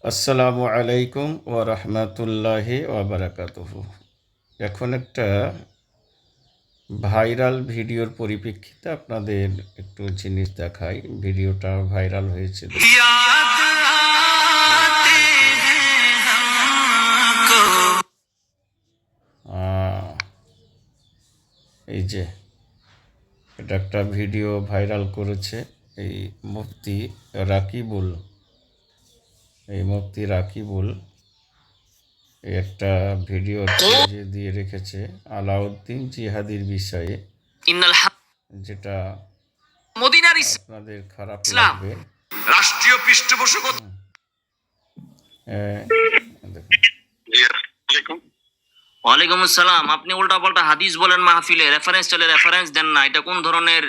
আসসালামু আলাইকুম ওয়া রাহমাতুল্লাহি ওয়া বারাকাতুহু। এখন একটা ভাইরাল ভিডিওর পরিপ্রেক্ষিতে আপনাদের একটু জিনিস দেখাই। ভিডিওটা ভাইরাল হয়েছে দেখুন। এই যে এটা একটা ভিডিও ভাইরাল করেছে এই মুফতি রাকিবুল। এই মুফতি রাকিবুল একটা ভিডিও দিয়ে রেখেছে আলাউদ্দিন জিহাদির বিষয়ে, যেটা আপনাদের খারাপ লাগবে। রাষ্ট্রীয় পৃষ্ঠপোষকতা। ওয়ালাইকুম আসসালাম। আপনি উল্টাপাল্টা হাদিস বলেন মাহফিলে, রেফারেন্স চলে, রেফারেন্স দেন না। এটা কোন ধরনের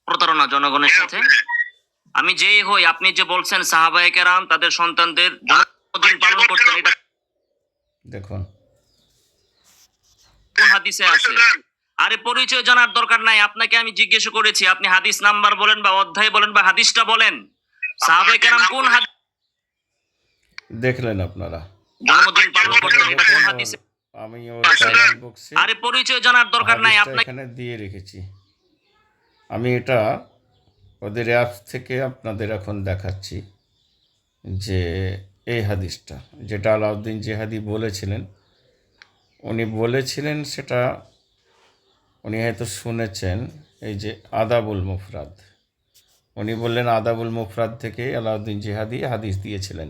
প্রতারণা জনগণের সাথে? আমি যেই হই, আপনি যে বলছেন সাহাবায়ে কেরাম তাদের সন্তানদের জন্মদিন পালন করতেন, এটা দেখুন কোন হাদিসে আছে? আরে পরিচয় জানার দরকার নাই, আপনাকে আমি জিজ্ঞেস করেছি, আপনি হাদিস নাম্বার বলেন বা অধ্যায় বলেন বা হাদিসটা বলেন। সাহাবায়ে কেরাম কোন হাদিস দেখলেন আপনারা? জন্মদিন পালন করতেন, এটা কোন হাদিসে? আমি ওর কমেন্ট বক্সে আরে পরিচয় জানার দরকার নাই, হাদিসটা আপনাকে এখানে দিয়ে রেখেছি। আমি এটা ওদের অ্যাপস থেকে আপনাদের এখন দেখাচ্ছি যে এই হাদিসটা যেটা আলাউদ্দিন জিহাদি বলেছিলেন, উনি বলেছিলেন সেটা উনি হয়তো শুনেছেন। এই যে আদাবুল মুফরাদ, উনি বললেন আদাবুল মুফরাদ থেকে আলাউদ্দিন জিহাদি হাদিস দিয়েছিলেন।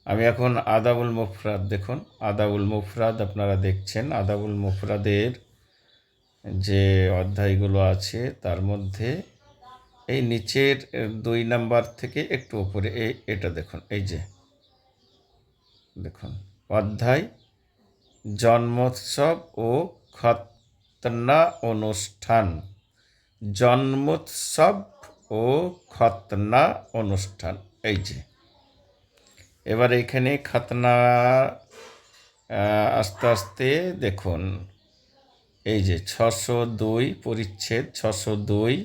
আমি এখন আদাবুল মুফরাদ, দেখুন আদাবুল মুফরাদ আপনারা দেখছেন। আদাবুল মুফরাদের যে অধ্যায়গুলো আছে তার মধ্যে এই নিচের 2 নাম্বার থেকে একটু উপরে এটা দেখুন। এই যে দেখুন অধ্যায় জন্মোৎসব ও খতনা অনুষ্ঠান। জন্মোৎসব ও খতনা অনুষ্ঠান। এই যে এবার এখানে খতনা আস্তে আস্তে দেখুন। এই যে 602 পরিচ্ছেদ 602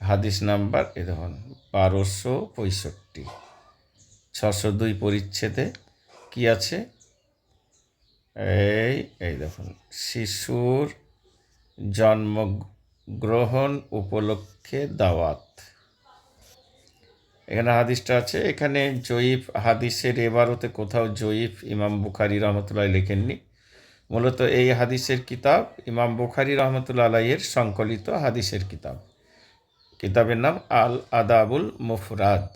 হাদিস নাম্বার এ দেখুন 1265। 602 পরিচ্ছেদে কি আছে? এই দেখুন শিশুর জন্মগ্রহণ উপলক্ষে দাওয়াত। এখানে হাদিসটা আছে। এখানে জয়ীফ হাদিসের এবারতে কোথাও জয়ীফ ইমাম বুখারী রহমতুল্লাহ লেখেননি। মূলত এই হাদিসের কিতাব ইমাম বুখারী রহমতুল্লাহ আলাইহির সংকলিত হাদিসের কিতাব। কিতাবের নাম আল আদাবুল মুফরাদ।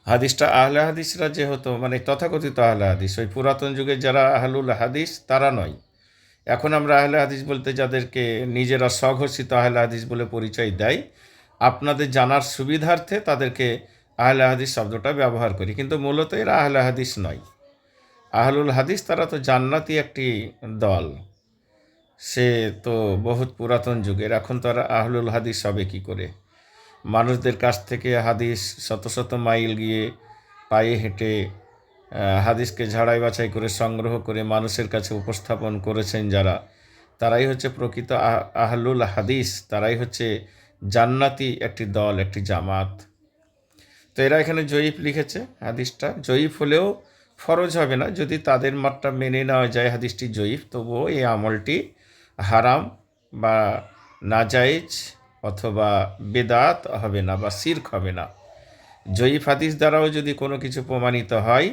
হাদিসটা আহলে হাদিসরা যেহেতু মানে তথাকথিত আহলে হাদিস, ওই পুরাতন যুগে যারা আহলুল হাদিস তারা নয়। এখন আমরা আহলে হাদিস বলতে যাদেরকে নিজেরা স্বঘোষিত আহলে হাদিস বলে পরিচয় দেয়, আপনাদের জানার সুবিধার্থে তাদেরকে আহলে হাদিস শব্দটা ব্যবহার করি, কিন্তু মূলত এরা আহলে হাদিস নয়। আহলুল হাদিস তারা তো জান্নাতি একটি দল, সে তো বহুত পুরাতন যুগের। এখন তারা আহলুল হাদিস হবে কী করে? মানুষদের কাছ থেকে হাদিস শত শত মাইল গিয়ে পায়ে হেঁটে হাদিসকে ঝাড়াই বাছাই করে সংগ্রহ করে মানুষের কাছে উপস্থাপন করেছেন যারা, তারাই হচ্ছে প্রকৃত আহলুল হাদিস। তারাই হচ্ছে জান্নাতি একটি দল, একটি জামাত। তো এরা এখানে জয়ীফ লিখেছে। হাদিসটা জয়ীফ হলেও ফরজ হবে না, যদি তাদের মাত্রা মেনে নেওয়া যায় হাদিসটি জয়ীফ, তবুও এই আমলটি হারাম বা নাজায়েজ অথবা বেদাত হবে না বা শিরক হবে না। জয়ীফ হাদিস দ্বারাও যদি কোনো কিছু প্রমাণিত হয়,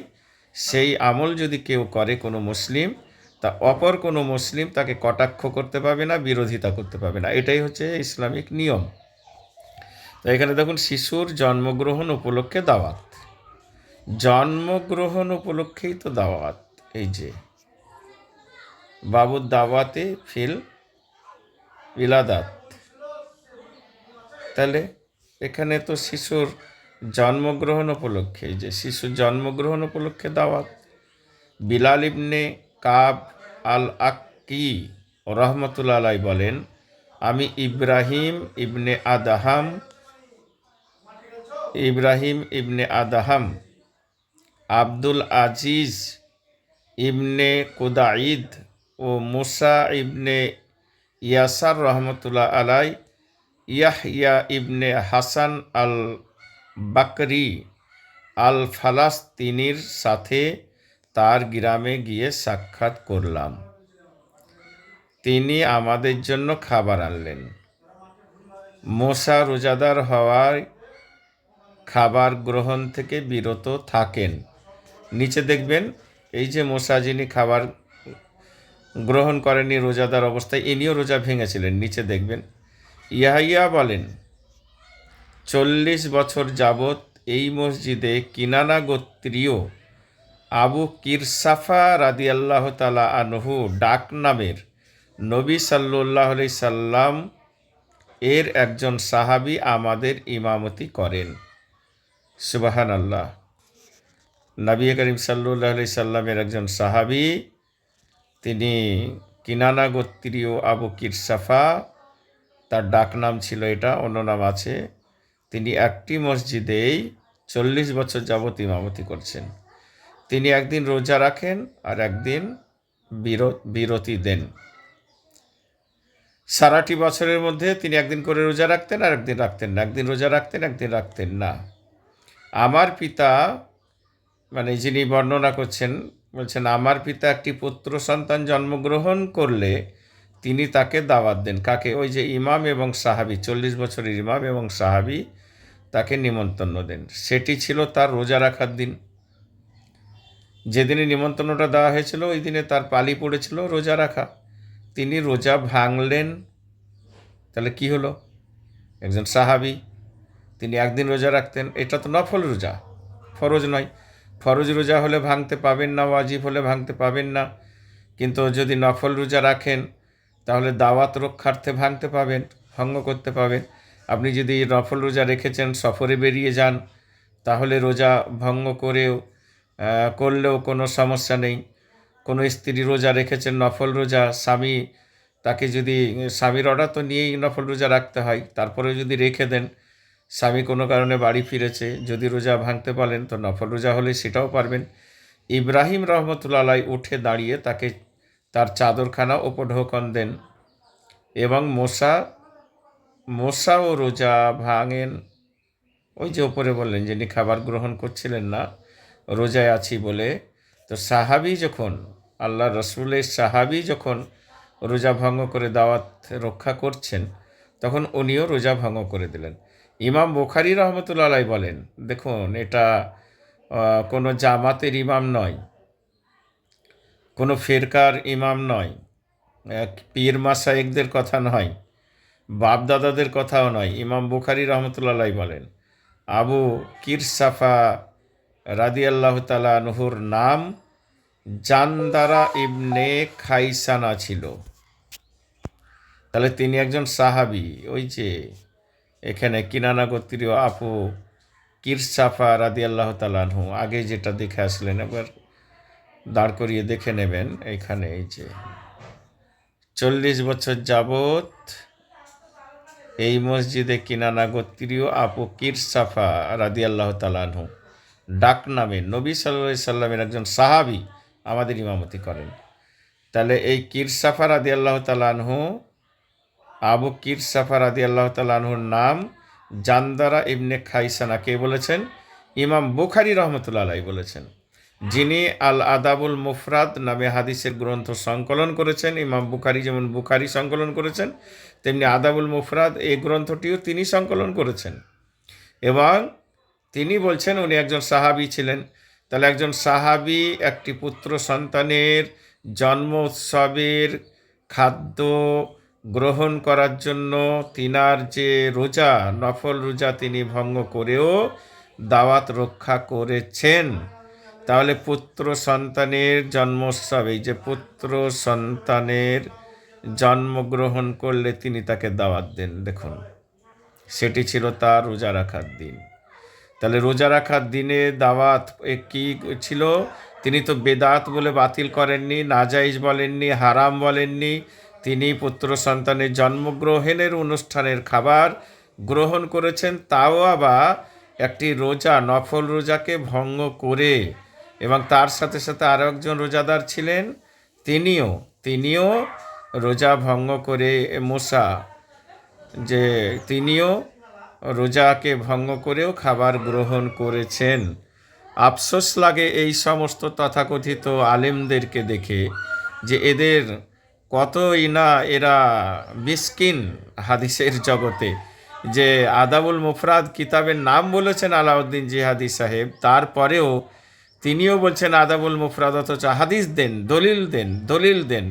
সেই আমল যদি কেউ করে কোনো মুসলিম, তা অপর কোনো মুসলিম তাকে কটাক্ষ করতে পারবে না, বিরোধিতা করতে পারবে না। এটাই হচ্ছে ইসলামিক নিয়ম। তো এখানে দেখুন শিশুর জন্মগ্রহণ উপলক্ষে দাওয়াত। জন্মগ্রহণ উপলক্ষেই তো দাওয়াত। এই যে বাবুর দাওয়াতে ফিল বিলাদাত, তাহলে এখানে তো শিশুর জন্মগ্রহণ উপলক্ষে, এই যে শিশুর জন্মগ্রহণ উপলক্ষে দাওয়াত। বিলাল ইবনে কাব আল আক্কি রহমতুল্লাহ আলাই বলেন, আমি ইব্রাহিম ইবনে আদাহাম, আব্দুল আজিজ ইবনে কুদাইদ ও মুসা ইবনে ইয়াসার রহমতুল্লাহ আলাই, ইয়াহইয়া ইবনে হাসান আল বাকরি, আল ফালাস্তিনির সাথে তার গ্রামে গিয়ে সাক্ষাৎ করলাম। তিনি আমাদের জন্য খাবার আনলেন। মোসা রোজাদার হওয়ায় খাবার গ্রহণ থেকে বিরত থাকেন। নিচে দেখবেন এই যে মোসা যিনি খাবার গ্রহণ করেননি রোজাদার অবস্থায়, ইনিও রোজা ভেঙেছিলেন। নিচে দেখবেন ইয়াহিয়া বলেন 40 বছর যাবৎ এই মসজিদে কিনানা গোত্রীয় আবু কিরসাফা রাদিয়াল্লাহু তাআলা আনহু ডাক নামের নবী সাল্লাল্লাহু আলাইহি সাল্লাম এর একজন সাহাবী আমাদের ইমামতি করেন। সুবহানাল্লাহ। নবী করিম সাল্লাল্লাহু আলাইহি সাল্লামের একজন সাহাবী, তিনি কিনানা গোত্রীয় আবু কিরসাফা, তার ডাক নাম ছিল এটা, অন্য নাম আছে। তিনি একটি মসজিদেই 40 বছর যাবৎ ইমামতি করছেন। তিনি একদিন রোজা রাখেন আর একদিন বিরতি দেন। সারাটি বছরের মধ্যে তিনি একদিন করে রোজা রাখতেন আর একদিন রাখতেন না, একদিন রোজা রাখতেন একদিন রাখতেন না। আমার পিতা, মানে যিনি বর্ণনা করছেন, বলছেন আমার পিতা একটি পুত্র সন্তান জন্মগ্রহণ করলে তিনি তাকে দাওয়াত দেন। কাকে? ওই যে ইমাম এবং সাহাবী, 40 বছরের ইমাম এবং সাহাবী তাকে নিমন্ত্রণ দেন। সেটি ছিল তার রোজা রাখার দিন। যেদিনে নিমন্ত্রণটা দেওয়া হয়েছিল ওই দিনে তার পালি পড়েছিল রোজা রাখা। তিনি রোজা ভাঙলেন। তাহলে কি হলো? একজন সাহাবী, তিনি একদিন রোজা রাখতেন। এটা তো নফল রোজা, ফরজ নয়। ফরজ রোজা হলে ভাঙতে পাবেন না, ওয়াজিব হলে ভাঙতে পাবেন না। কিন্তু যদি নফল রোজা রাখেন তাহলে দাওয়াত রক্ষার্থে ভাঙতে পাবেন, ভঙ্গ করতে পাবেন। আপনি যদি নফল রোজা রেখেছেন, সফরে বেরিয়ে যান, তাহলে রোজা ভঙ্গ করলেও কোনো সমস্যা নেই। কোনো স্ত্রী রোজা রেখেছেন, নফল রোজা, স্বামী তাকে যদি, স্বামীর অর্ডার তো নিয়েই নফল রোজা রাখতে হয়, তারপরে যদি রেখে দেন, স্বামী কোনো কারণে বাড়ি ফিরেছে, যদি রোজা ভাঙতে পারেন তো নফল রোজা হলে সেটাও পারবেন। ইব্রাহিম রহমতুল্লাহ আলাইহি উঠে দাঁড়িয়ে তাকে তার চাদরখানা উপঢৌকন দেন এবং মোসাও রোজা ভাঙেন। ওই যে ওপরে বললেন যিনি খাবার গ্রহণ করছিলেন না, রোজায় আছি বলে। তো সাহাবী যখন, আল্লাহ রসুলের সাহাবী যখন রোজা ভঙ্গ করে দাওয়াত রক্ষা করছেন, তখন উনিও রোজা ভঙ্গ করে দিলেন। ইমাম বুখারী রহমতুল্লাহ আলাইহি বলেন, দেখুন এটা কোনো জামাতের ইমাম নয়, কোনো ফেরকার ইমাম নয়, পীর মাশায়েখদের কথা নয়, বাপদাদাদের কথাও নয়। ইমাম বুখারী রহমতুল্লাহ আলাইহি বলেন আবু কিরসাফা রাদিয়াল্লাহু তাআলা আনহুর নাম জানদারা ইবনে খাইসানা ছিল। তাহলে তিনি একজন সাহাবী। ওই যে এখানে কিনানা গোত্রীয় আবু কিরসাফা রাদিয়াল্লাহু তাআলা আনহু, আগে যেটা দেখে আসলেন, একবার দাঁড় করিয়ে দেখে নেবেন। এখানে এই যে 40 বছর যাবৎ এই মসজিদে কিনানা গোত্রীয় আবু কিরসাফা রাদিয়াল্লাহু তাআলা আনহু ডাক নামে নবী সাল্লাল্লাহু আলাইহি সাল্লামের একজন সাহাবী আমাদের ইমামতি করেন। তাহলে এই কিরসাফা রাদিয়াল্লাহু তাআলা আনহু, আবু কিরসাফা রাদিয়াল্লাহু তাআলা আনহুর নাম জানদারা ইবনে খাইসানা। কে বলেছেন? ইমাম বুখারী রহমতুল্লাহ আলাইহি বলেছেন, যিনি আল আদাবুল মুফরাদ নামে হাদিসের গ্রন্থ সংকলন করেছেন। ইমাম বুখারী যেমন বুখারী সংকলন করেছেন, তেমনি আদাবুল মুফরাদ এই গ্রন্থটিও তিনি সংকলন করেছেন। এবং তিনি বলছেন উনি একজন সাহাবী ছিলেন। তাহলে একজন সাহাবী একটি পুত্র সন্তানের জন্ম উৎসবের খাদ্য গ্রহণ করার জন্য তিনার যে রোজা, নফল রোজা, তিনি ভঙ্গ করেও দাওয়াত রক্ষা করেছেন। তাহলে পুত্র সন্তানের জন্মোৎসব, এই যে পুত্র সন্তানের জন্মগ্রহণ করলে তিনি তাকে দাওয়াত দেন, দেখুন সেটি ছিল তার রোজা রাখার দিন। তাহলে রোজা রাখার দিনে দাওয়াত কি ছিল? তিনি তো বেদাত বলে বাতিল করেননি, নাজাইজ বলেননি, হারাম বলেননি। তিনি পুত্র সন্তানের জন্মগ্রহণের অনুষ্ঠানের খাবার গ্রহণ করেছেন, তাও আবার একটি রোজা, নফল রোজাকে ভঙ্গ করে। এবং তার সাথে সাথে আরও একজন রোজাদার ছিলেন, তিনিও রোজা ভঙ্গ করে, মোসা, যে তিনিও রোজাকে ভঙ্গ করেও খাবার গ্রহণ করেছেন। আফসোস লাগে এই সমস্ত তথাকথিত আলেমদেরকে দেখে যে এদের কতই না এরা মিসকিন হাদিসের জগতে, যে আদাবুল মুফরাদ কিতাবের নাম বলেছেন আলাউদ্দিন জিহাদি সাহেব, তারপরেও তিনিও বলছেন আদাবুল মুফরাদ, অথচ হাদিস দেন, দলিল দেন, দলিল দেন।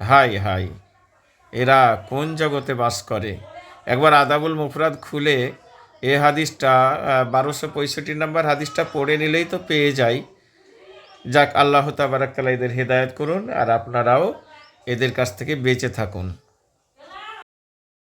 হাই হাই, এরা কোন জগতে বাস করে? একবার আদাবুল মুফরাদ খুলে এ হাদিসটা 1265 নম্বর হাদিসটা পড়ে নিলেই তো পেয়ে যাই। যাক, আল্লাহ তাবারাক তাআলা এদের হেদায়েত করুন, আর আপনারাও এদের কাছ থেকে বেঁচে থাকুন।